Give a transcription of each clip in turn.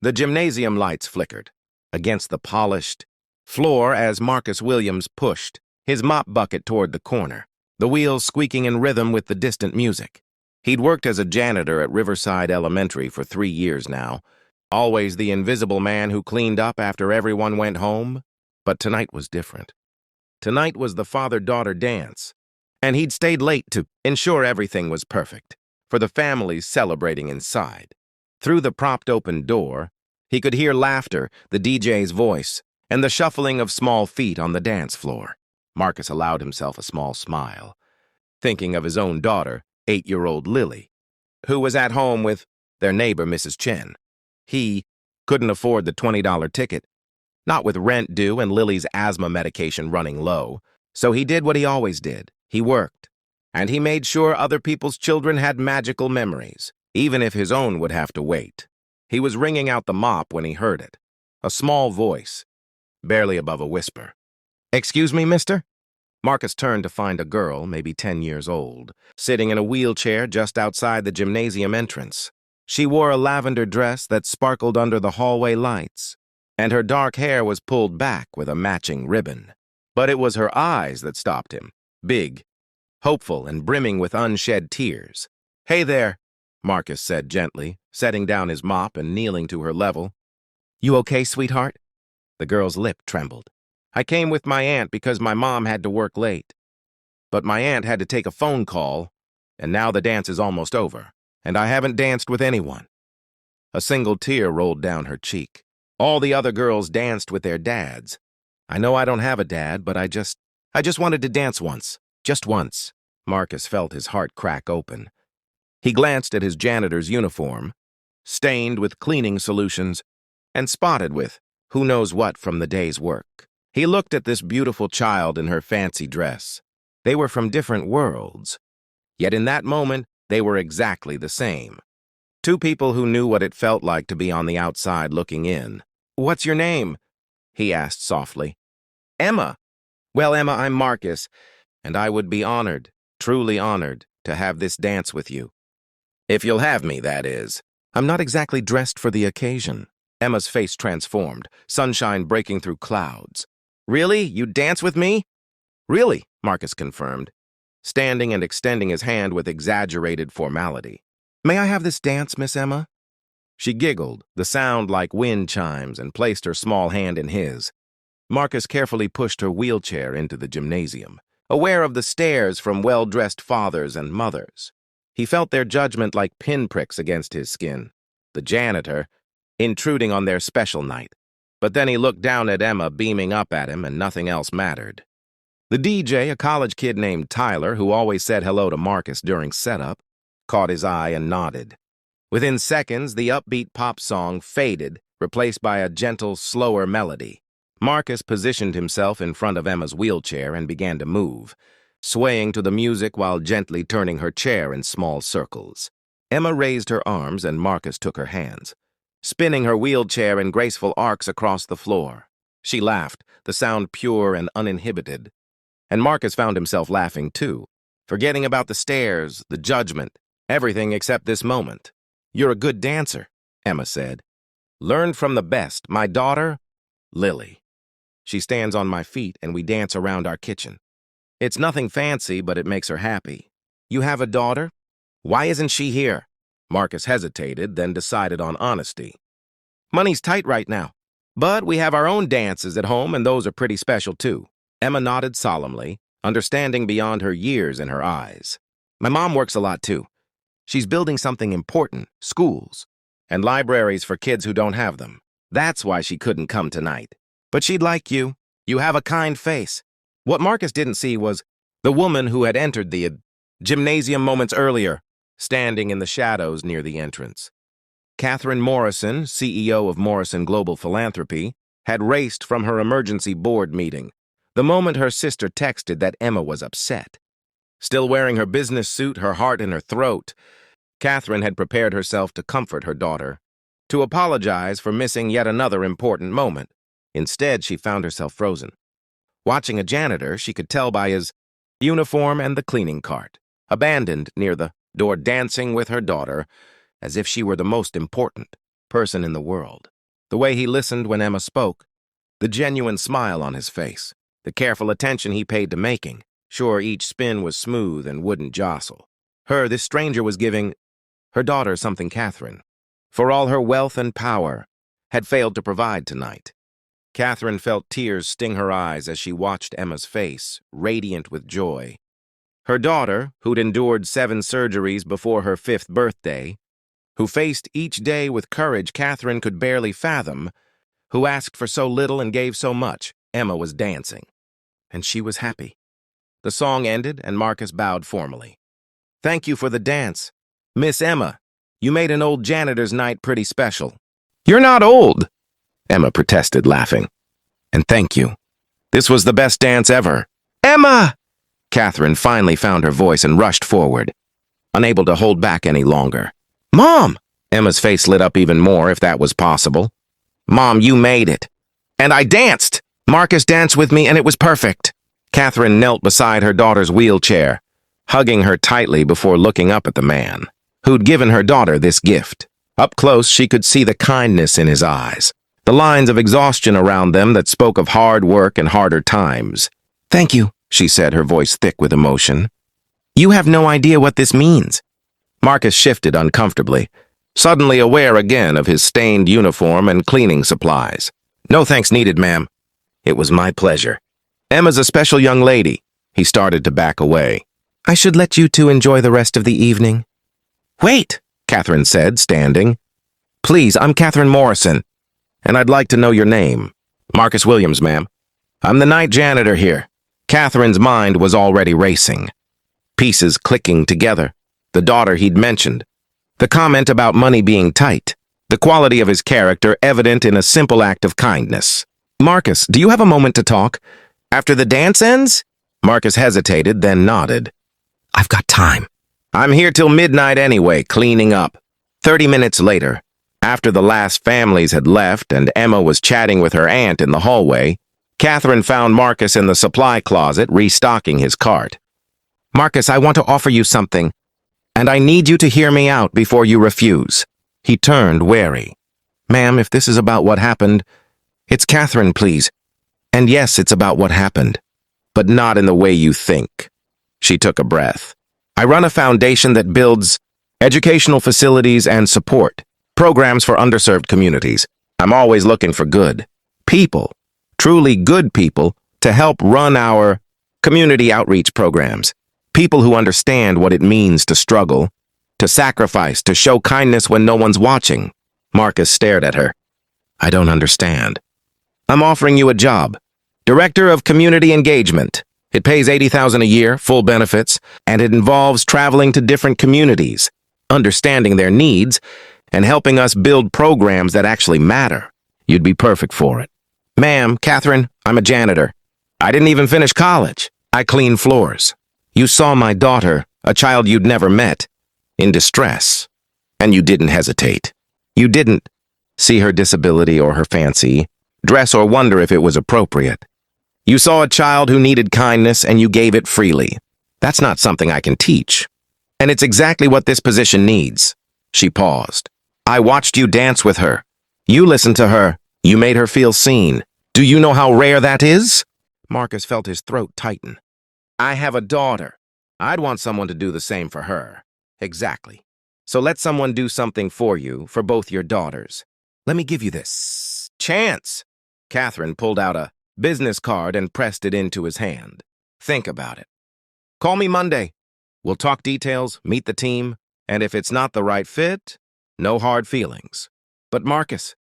The gymnasium lights flickered against the polished floor as Marcus Williams pushed his mop bucket toward the corner, the wheels squeaking in rhythm with the distant music. He'd worked as a janitor at Riverside Elementary for 3 years now, always the invisible man who cleaned up after everyone went home. But tonight was different. Tonight was the father-daughter dance, and he'd stayed late to ensure everything was perfect, for the families celebrating inside. Through the propped-open door, he could hear laughter, the DJ's voice, and the shuffling of small feet on the dance floor. Marcus allowed himself a small smile, thinking of his own daughter, 8-year-old Lily, who was at home with their neighbor, Mrs. Chen. He couldn't afford the $20 ticket, not with rent due and Lily's asthma medication running low, so he did what he always did. He worked, and he made sure other people's children had magical memories, even if his own would have to wait. He was wringing out the mop when he heard it, a small voice, barely above a whisper. "Excuse me, mister?" Marcus turned to find a girl, maybe 10 years old, sitting in a wheelchair just outside the gymnasium entrance. She wore a lavender dress that sparkled under the hallway lights, and her dark hair was pulled back with a matching ribbon. But it was her eyes that stopped him, big, hopeful, and brimming with unshed tears. "Hey there," Marcus said gently, setting down his mop and kneeling to her level. "You okay, sweetheart?" The girl's lip trembled. "I came with my aunt because my mom had to work late. But my aunt had to take a phone call, and now the dance is almost over, and I haven't danced with anyone." A single tear rolled down her cheek. All the other girls danced with their dads. "I know I don't have a dad, but I just wanted to dance once. Just once." Marcus felt his heart crack open. He glanced at his janitor's uniform, stained with cleaning solutions, and spotted with who knows what from the day's work. He looked at this beautiful child in her fancy dress. They were from different worlds, yet in that moment they were exactly the same. Two people who knew what it felt like to be on the outside looking in. "What's your name?" he asked softly. "Emma." "Well, Emma, I'm Marcus, and I would be honored, truly honored, to have this dance with you. If you'll have me, that is. I'm not exactly dressed for the occasion." Emma's face transformed, sunshine breaking through clouds. "Really? You'd dance with me?" "Really," Marcus confirmed, standing and extending his hand with exaggerated formality. "May I have this dance, Miss Emma?" She giggled, the sound like wind chimes, and placed her small hand in his. Marcus carefully pushed her wheelchair into the gymnasium, aware of the stares from well-dressed fathers and mothers. He felt their judgment like pinpricks against his skin. The janitor, intruding on their special night. But then he looked down at Emma, beaming up at him, and nothing else mattered. The DJ, a college kid named Tyler, who always said hello to Marcus during setup, caught his eye and nodded. Within seconds, the upbeat pop song faded, replaced by a gentle, slower melody. Marcus positioned himself in front of Emma's wheelchair and began to move, swaying to the music while gently turning her chair in small circles. Emma raised her arms and Marcus took her hands, spinning her wheelchair in graceful arcs across the floor. She laughed, the sound pure and uninhibited. And Marcus found himself laughing too, forgetting about the stares, the judgment, everything except this moment. "You're a good dancer," Emma said. "Learned from the best. My daughter, Lily. She stands on my feet and we dance around our kitchen. It's nothing fancy, but it makes her happy." "You have a daughter? Why isn't she here?" Marcus hesitated, then decided on honesty. "Money's tight right now, but we have our own dances at home and those are pretty special too." Emma nodded solemnly, understanding beyond her years in her eyes. "My mom works a lot too. She's building something important, schools, and libraries for kids who don't have them. That's why she couldn't come tonight. But she'd like you. You have a kind face." What Marcus didn't see was the woman who had entered the gymnasium moments earlier, standing in the shadows near the entrance. Catherine Morrison, CEO of Morrison Global Philanthropy, had raced from her emergency board meeting the moment her sister texted that Emma was upset. Still wearing her business suit, her heart in her throat, Catherine had prepared herself to comfort her daughter, to apologize for missing yet another important moment. Instead, she found herself frozen. Watching a janitor, she could tell by his uniform and the cleaning cart, abandoned near the door, dancing with her daughter as if she were the most important. person in the world. The way he listened when Emma spoke, the genuine smile on his face, the careful attention he paid to making sure each spin was smooth and wouldn't jostle. This stranger was giving her daughter something Catherine, for all her wealth and power, had failed to provide tonight. Catherine felt tears sting her eyes as she watched Emma's face, radiant with joy. Her daughter, who'd endured 7 surgeries before her 5th birthday, who faced each day with courage Catherine could barely fathom, who asked for so little and gave so much, Emma was dancing. And she was happy. The song ended, and Marcus bowed formally. "Thank you for the dance. Miss Emma, you made an old janitor's night pretty special." "You're not old," Emma protested, laughing. "And thank you. This was the best dance ever." "Emma!" Catherine finally found her voice and rushed forward, unable to hold back any longer. "Mom!" Emma's face lit up even more, if that was possible. "Mom, you made it. And I danced! Marcus danced with me, and it was perfect." Catherine knelt beside her daughter's wheelchair, hugging her tightly before looking up at the man who'd given her daughter this gift. Up close, she could see the kindness in his eyes, the lines of exhaustion around them that spoke of hard work and harder times. "Thank you," she said, her voice thick with emotion. "You have no idea what this means." Marcus shifted uncomfortably, suddenly aware again of his stained uniform and cleaning supplies. "No thanks needed, ma'am. It was my pleasure. Emma's a special young lady." He started to back away. "I should let you two enjoy the rest of the evening." "Wait," Catherine said, standing. "Please, I'm Catherine Morrison, and I'd like to know your name." "Marcus Williams, ma'am. I'm the night janitor here." Catherine's mind was already racing, pieces clicking together. The daughter he'd mentioned, the comment about money being tight, the quality of his character evident in a simple act of kindness. "Marcus, do you have a moment to talk? After the dance ends?" Marcus hesitated, then nodded. "I've got time. I'm here till midnight anyway, cleaning up." 30 minutes later, after the last families had left and Emma was chatting with her aunt in the hallway, Catherine found Marcus in the supply closet restocking his cart. "Marcus, I want to offer you something, and I need you to hear me out before you refuse." He turned, wary. "Ma'am, if this is about what happened, it's Catherine, please. And yes, it's about what happened, but not in the way you think." She took a breath. "I run a foundation that builds educational facilities and support programs for underserved communities. I'm always looking for good people, truly good people, to help run our community outreach programs. People who understand what it means to struggle, to sacrifice, to show kindness when no one's watching." Marcus stared at her. "I don't understand." "I'm offering you a job. Director of Community Engagement. It pays $80,000 a year, full benefits, and it involves traveling to different communities, understanding their needs, and helping us build programs that actually matter. You'd be perfect for it." "Ma'am, Catherine, I'm a janitor. I didn't even finish college. I clean floors. You saw my daughter, a child you'd never met, in distress, and you didn't hesitate. You didn't see her disability or her fancy dress or wonder if it was appropriate. You saw a child who needed kindness and you gave it freely. That's not something I can teach. And it's exactly what this position needs." She paused. "I watched you dance with her. You listened to her. You made her feel seen. Do you know how rare that is?" Marcus felt his throat tighten. "I have a daughter. I'd want someone to do the same for her." "Exactly. So let someone do something for you, for both your daughters. Let me give you this chance." Catherine pulled out a business card and pressed it into his hand. "Think about it. Call me Monday. We'll talk details, meet the team, and if it's not the right fit, no hard feelings. But Marcus,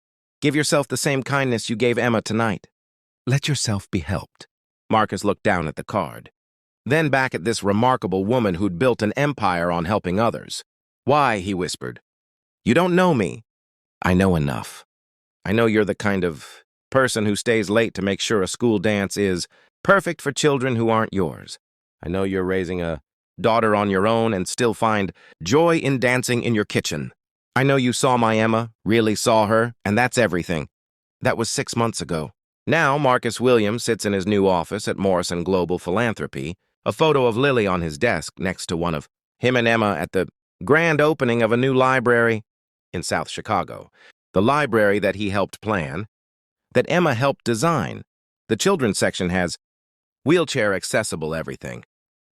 give yourself the same kindness you gave Emma tonight. Let yourself be helped." Marcus looked down at the card, then back at this remarkable woman who'd built an empire on helping others. "Why," he whispered, "you don't know me. I know enough. I know you're the kind of person who stays late to make sure a school dance is perfect for children who aren't yours. I know you're raising a daughter on your own and still find joy in dancing in your kitchen. I know you saw my Emma, really saw her, and that's everything. That was 6 months ago." Now, Marcus Williams sits in his new office at Morrison Global Philanthropy, a photo of Lily on his desk next to one of him and Emma at the grand opening of a new library in South Chicago. the library that he helped plan, that Emma helped design. The children's section has wheelchair-accessible everything,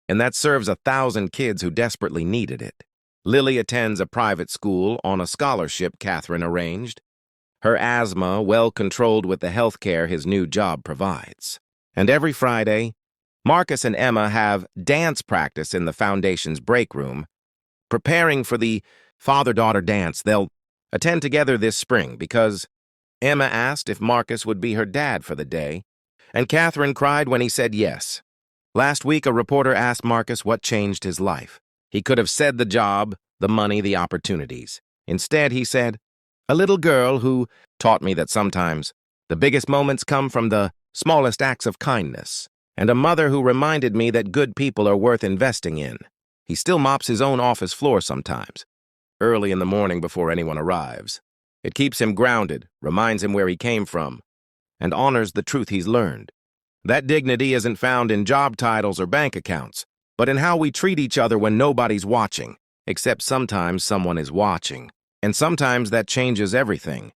and that serves 1,000 kids who desperately needed it. Lily attends a private school on a scholarship Catherine arranged, her asthma well controlled with the health care his new job provides. And every Friday, Marcus and Emma have dance practice in the Foundation's break room, preparing for the father-daughter dance they'll attend together this spring because Emma asked if Marcus would be her dad for the day, and Catherine cried when he said yes. Last week, a reporter asked Marcus what changed his life. He could have said the job, the money, the opportunities. Instead, he said, "A little girl who taught me that sometimes the biggest moments come from the smallest acts of kindness, and a mother who reminded me that good people are worth investing in." He still mops his own office floor sometimes, early in the morning before anyone arrives. It keeps him grounded, reminds him where he came from, and honors the truth he's learned. That dignity isn't found in job titles or bank accounts, but in how we treat each other when nobody's watching, except sometimes someone is watching. And sometimes that changes everything.